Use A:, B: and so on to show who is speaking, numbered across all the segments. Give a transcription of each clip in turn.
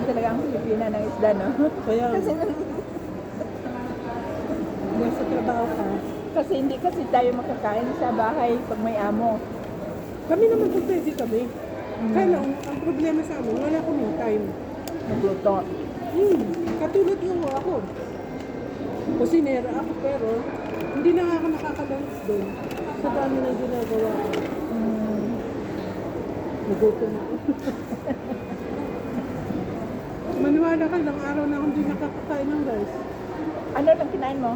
A: talaga ang Pilipina ng isda, no?
B: Kaya,
A: Kasi,
B: nasa trabaho ka.
A: kasi hindi kasi tayo makakain sa bahay pag may amo.
B: Kami naman kung pwede kami. Kaya lang, ang problema sa amin, wala kaming time.
A: Magluto.
B: Katulad yung ako. Kusinera ako, pero hindi na nga ako nakaka-lunch doon. Sa dami na ginagawa ko. Nagutom ako. Maniwala ka, ilang araw na akong hindi nakakakain ng rice.
A: Ano lang kinain mo?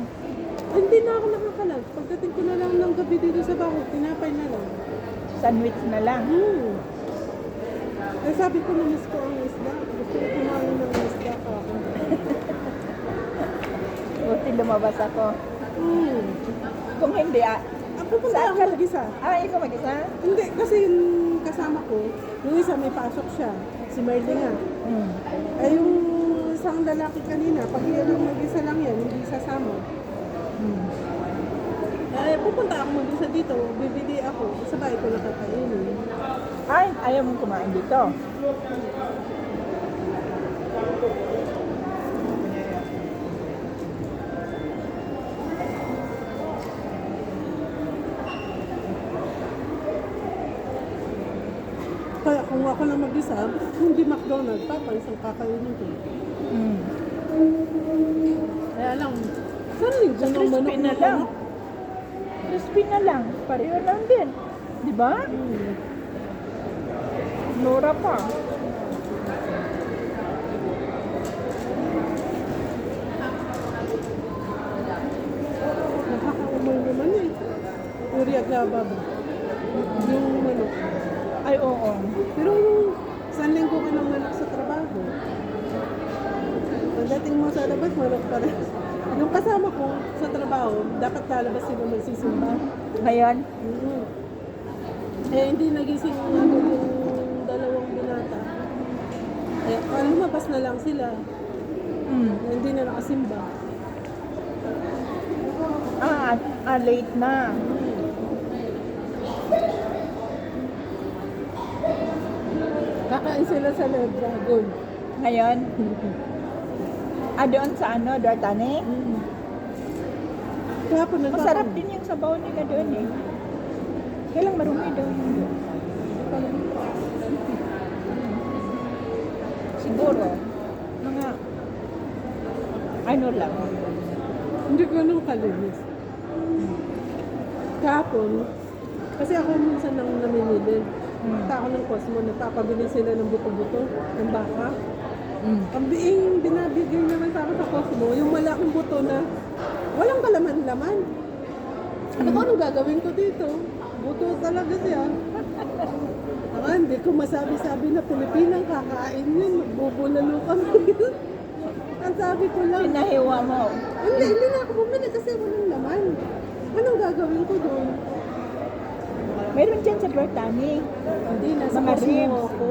B: Hindi na ako nakaka-lunch. Pagdating ko na lang ng gabi dito sa bahay, tinapay na lang.
A: Sandwich na lang.
B: Eh sabi ko, namiss ko ang isda. Gusto ko kumain ng isda ka ako.
A: Buti lumabas ako. Kung hindi,
B: Pupunta
A: Saan
B: ako
A: ka?
B: mag-isa.
A: ikaw mag-isa?
B: Hindi, kasi yung kasama ko, yung isa may pasok siya. Si Merly nga. Eh yung isang lalaki kanina, pag yan ang mag-isa lang yan, hindi sasama. Eh, pupunta ako mag-isa dito, bibili ako, sabay ko nakakainin.
A: Ay, ayaw mong kumain dito.
B: Kaya kung ako lang mag-isa, hindi McDonald's, papalis ang kakainin ko. Kaya lang, saan linggo ng manok
A: Crispy na lang. Crispy na lang. Pareho lang din. Di ba? Nora pa.
B: Nakakaumay naman eh. Uri agaba ba? Yung manok.
A: Ay, oo.
B: Pero yung isang linggo ka ng manok sa trabaho, pagdating mo sa labas, manok pa rin. Yung kasama ko sa trabaho, dapat lalabas sila magsisimba.
A: Ngayon,
B: Eh, hindi nagising agad yung dalawang binata. Eh, lumabas na lang sila. Hindi na nakasimba.
A: late na.
B: Kakain sila sa Red Dragon.
A: Ngayon, doon sa Duartane?
B: Kaya po
A: Masarap din yung sabaw nila doon eh. Kaya lang marumi daw yung doon. Siguro, mga ano lang.
B: Hindi ko nung kalinis. Kahapon, kasi ako minsan nang namimili. Punta ako ng Cosmo, nagpapabili sila ng buto-buto, ng baka. Ang biing binabigay naman sa akin sa Cosmo, yung malaking buto na walang kalaman-laman. Ano ko anong gagawin ko dito? Buto talaga siya. Hindi ko masabi-sabi na Pilipinang kakain yun. Magbubulalo kami. Ang sabi ko lang.
A: Pinahiwa mo.
B: Hindi na ako bumili kasi walang laman. Anong gagawin ko doon?
A: Meron dyan sa Duartane.
B: Hindi, nasa
A: Mga
B: Cosmo
A: ribs.
B: ako.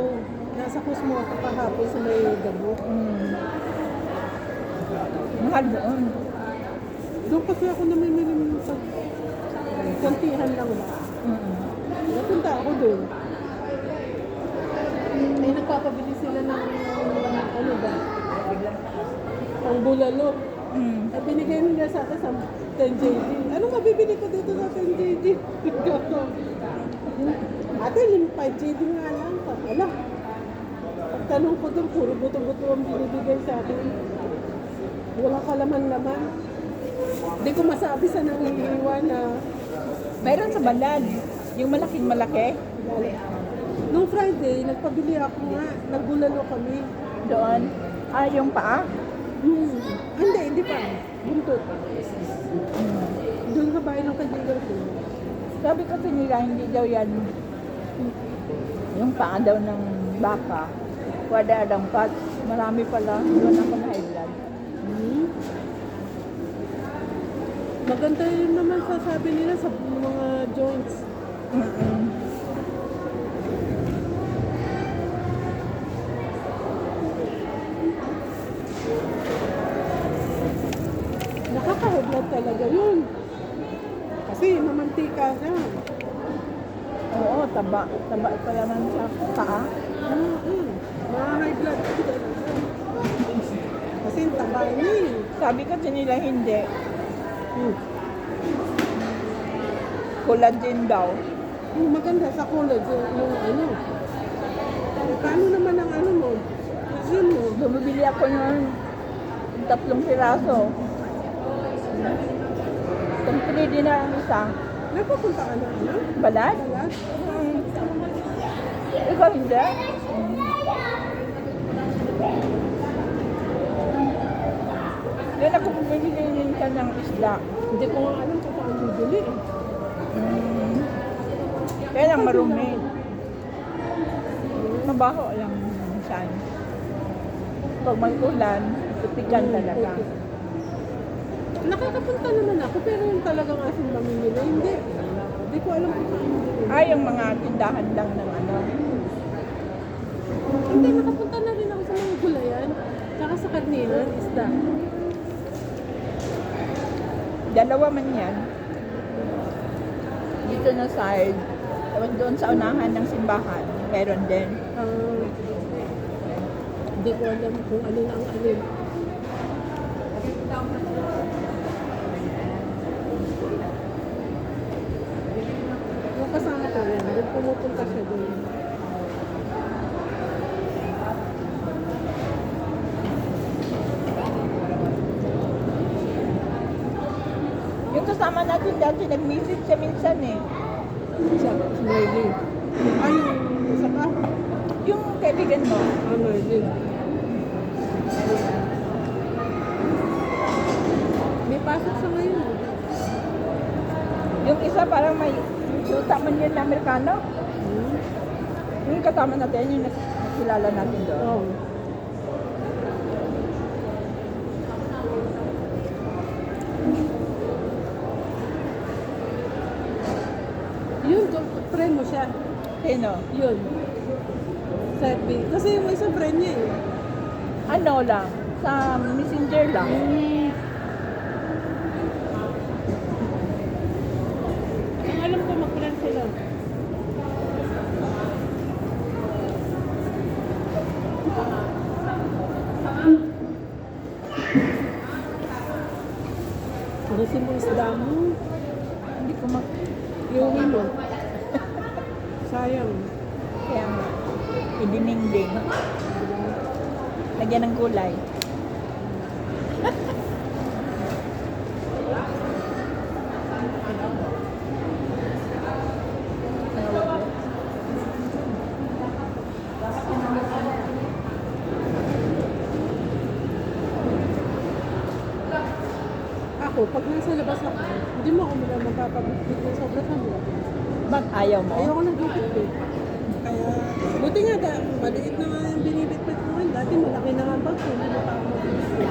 B: Nasa Cosmo ako kahapon sa may gabo.
A: Mahal doon.
B: Doon kasi ako namimili sa kontihan lang ba. Napunta ako doon. Ay, nagpapabili sila ng ano ba? Pang bulalo. At binigay nila sa akin sa 10 JD. Anong mabibili ko dito sa 10 JD? Ate, 5 JD nga lang. Ala. Pagtanong ko doon, puro buto-buto ang binibigay sa akin. Walang kalaman-laman. Hindi ko masabi sa nangiiwan na
A: Meron sa Balad. Yung malaking malaki.
B: nung Friday, nagpabili ako nga. Nagbulalo kami.
A: Doon. Yung paa.
B: Hindi pa. Buntot. Doon sa bahay ng kaibigan ko.
A: Sabi kasi nila, hindi daw yan yung paa daw ng baka. Wada adang fat. Marami pala. Doon ako na high blood.
B: Maganda yun naman sasabi nila sa mga joints. Nakaka-high blood talaga yun. Kasi mamantika na.
A: Oo, taba. Taba pala ng sa paa.
B: Mga high blood talaga. taba niya eh.
A: Sabi kasi nila hindi.
B: Hmm.
A: Collagen daw.
B: Yung maganda sa college, yung ano. Paano naman ang ano mo? Resume mo.
A: Bumibili ako ng 3 piraso. Kumpili din na ang isa.
B: Napapunta ka na, ano?
A: Balad?
B: Balat?
A: Ikaw hindi? Yan ako bumibili minsan ng isda.
B: Hindi ko nga alam kung paano bibili.
A: Kaya lang marumi. Mabaho lang minsan. Pag may ulan, tutikan talaga.
B: Nakakapunta naman ako, pero yung talagang asin mamimili, hindi. Hindi ko alam kung paano bibili.
A: Ay, yung mga tindahan lang ng ano.
B: Hindi, nakapunta na rin ako sa mga gulayan. Tsaka sa karnihan, isda.
A: Dalawa man yan. Dito na side. Tapos doon sa unahan ng simbahan. Meron din.
B: Hindi ko alam kung alin ang alin. Yung kasama ko yan, doon pumupunta siya doon.
A: Yung kasama natin dati, nag-message siya minsan eh.
B: Siya, si Marley. Ay, yung isa pa.
A: Yung kaibigan mo.
B: Marley. May pasok sa ngayon.
A: Yung isa parang may suta man yun na Amerikano. Yung kasama natin, yung nakilala natin doon.
B: Oh. Yun, friend mo siya.
A: Sino?
B: Yun. Side B. Kasi yung isang friend niya eh.
A: Ano lang, sa messenger lang.
B: Ang alam ko mag-friend sila. Gusto mo isda mo?
A: Hindi ko mag...
B: Iuwi mo. Sayang.
A: Kaya nga, idiningding. Lagyan ng gulay.
B: Ako, pag nasa labas ako, hindi mo ako magpapabitbit ng sobrang hamba.
A: Bak, ayaw mo?
B: Ayoko nang bibitbit. Kaya, buti nga, maliit na nga yung binibitbit ko ngayon. Dati malaki na nga bag ko, hindi mo pa ako mabibitbit.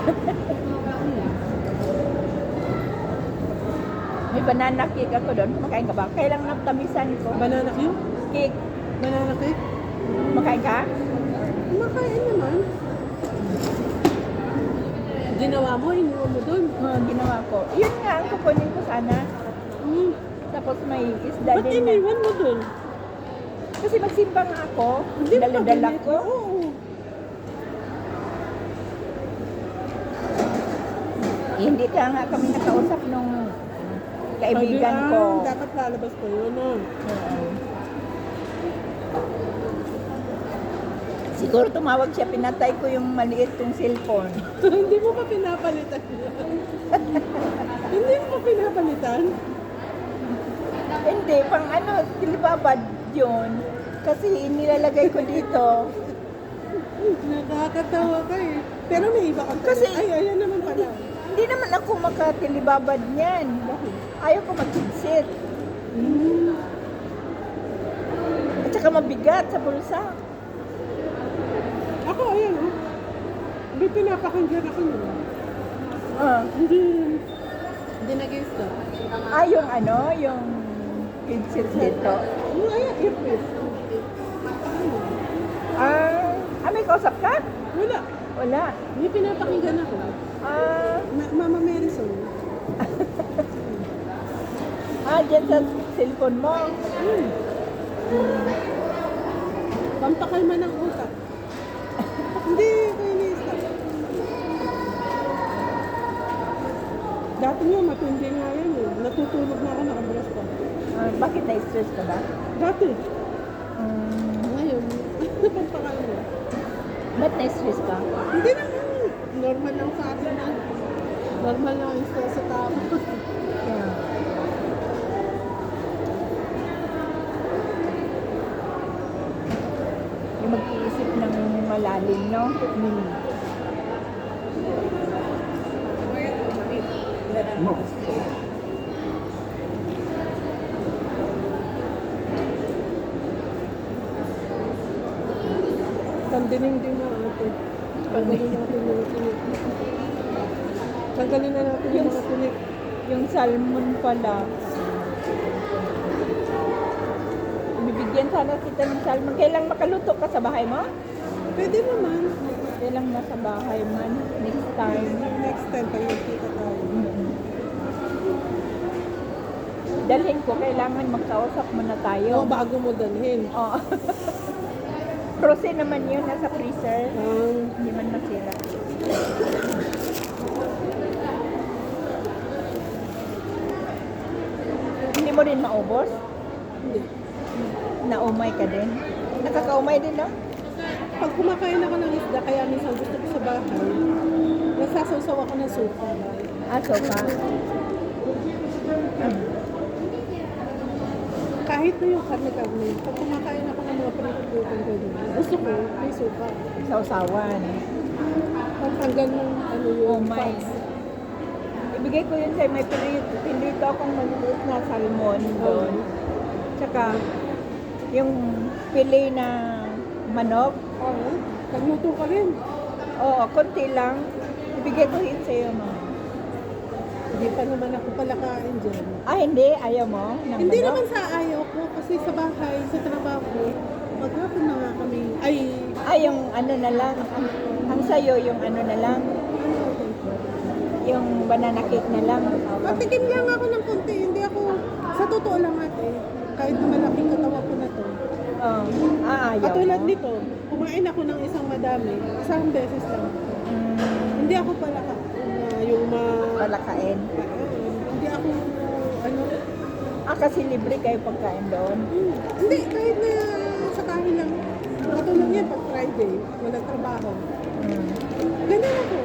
A: May banana cake ako doon. Kumakain ka ba? Kailang naptamisan ko.
B: Banana cake?
A: Cake.
B: Banana cake?
A: Makain ka?
B: Makain naman. Ginawa mo, iniwan mo doon.
A: Ginawa ko. Yun nga, ang kukunin ko sana.
B: Hmm.
A: Tapos may isda
B: Ba't
A: din na.
B: iniwan mo doon?
A: Kasi magsimba nga ako.
B: Hindi mo
A: Dala-dala
B: kabinit.
A: ko.
B: Oo.
A: Hindi ka nga kami nakausap nung kaibigan
B: Sabi,
A: ko.
B: dapat lalabas ko yun, no?
A: Oo. Siguro tumawag siya, pinatay ko yung maliit kong cellphone.
B: Hindi mo pa pinapalitan yun. Hindi mo pa pinapalitan?
A: Hindi, pang ano, tilibabad yun. Kasi nilalagay ko dito.
B: Nakakatawa ka eh. Pero may iba ka
A: Kasi-
B: Ay, ayan naman pala.
A: Hindi naman ako makatilibabad niyan. Ayaw ko mag-sit. At saka mabigat sa bulsa.
B: Ako, ayan oh. May pinapakinggan ako yun. Hindi nag-stop.
A: Yung ano, yung headset dito.
B: Ayan, earpiece.
A: May kausap ka?
B: Wala.
A: Wala.
B: May pinapakinggan ako. Mama Marisol.
A: Dyan sa cellphone mo.
B: Pampakalma ng utak. Hindi ko ini-stop. Dati nga, matindi nga yan eh. Natutulog na ako, nakabrace pa.
A: Bakit na-stress ka ba?
B: Dati.
A: Um,
B: Ngayon, napagpakain mo.
A: ba't na-stress ka?
B: Hindi naman. Normal lang sa atin na. Normal lang yung stress sa tao.
A: Yeah. Yung mag-iisip ng malalim, no?
B: Tanggalin din na ate. Tanggalin natin yung tinik. Tanggalin na natin yung mga tinik.
A: Yung salmon pala. Bibigyan sana kita ng salmon. Kailang makaluto ka sa bahay mo?
B: Pwede naman.
A: Kailang nasa bahay man. Next time.
B: Next time tayo kita tayo.
A: Dalhin ko, kailangan magkausap muna
B: O,
A: tayo.
B: bago mo dalhin.
A: Oo. Frozen naman yun, nasa freezer. Hindi man masira. Hindi mo rin maubos?
B: Hindi.
A: Naumay ka din? Nakakaumay din, no?
B: Pag kumakain ako ng isda, kaya minsan gusto ko sa bahay, nasasawsaw ako ng suka.
A: Aso ka.
B: Kahit na yung karne-karne, pag kumakain ako ng mga prito-prito ko din, gusto ko may suka.
A: Sausawan.
B: Pagtanggal ng ano yung
A: Umay.
B: fats.
A: Ibigay ko yun sa'yo. May pinrito akong maliit na salmon doon. Tsaka, yung pili na manok.
B: Oo. Nagluto ka rin.
A: Oo, konti lang. Ibigay ko yun sa'yo, ma.
B: Hindi pa naman ako pala kain dyan.
A: Hindi. Ayaw mo? Ng
B: Hindi
A: manok?
B: naman sa ayaw ko kasi sa bahay, sa trabaho, maghapon na nga kami.
A: Yung ano na lang. Ang sa'yo, yung ano na lang. Yung banana cake na lang.
B: Patikim lang ako ng konti. Hindi ako, sa totoo lang ate, kahit na malaking katawa ko na to.
A: Ayaw
B: Katulad
A: mo?
B: nito, kumain ako ng isang madami, isang beses lang. Hindi ako pala yung
A: Palakain.
B: hindi ako, ano,
A: Kasi libre kayo pagkain doon.
B: hindi, kahit na sa kahin lang. Katulad niya, pag Friday, walang trabaho. Ganun ako.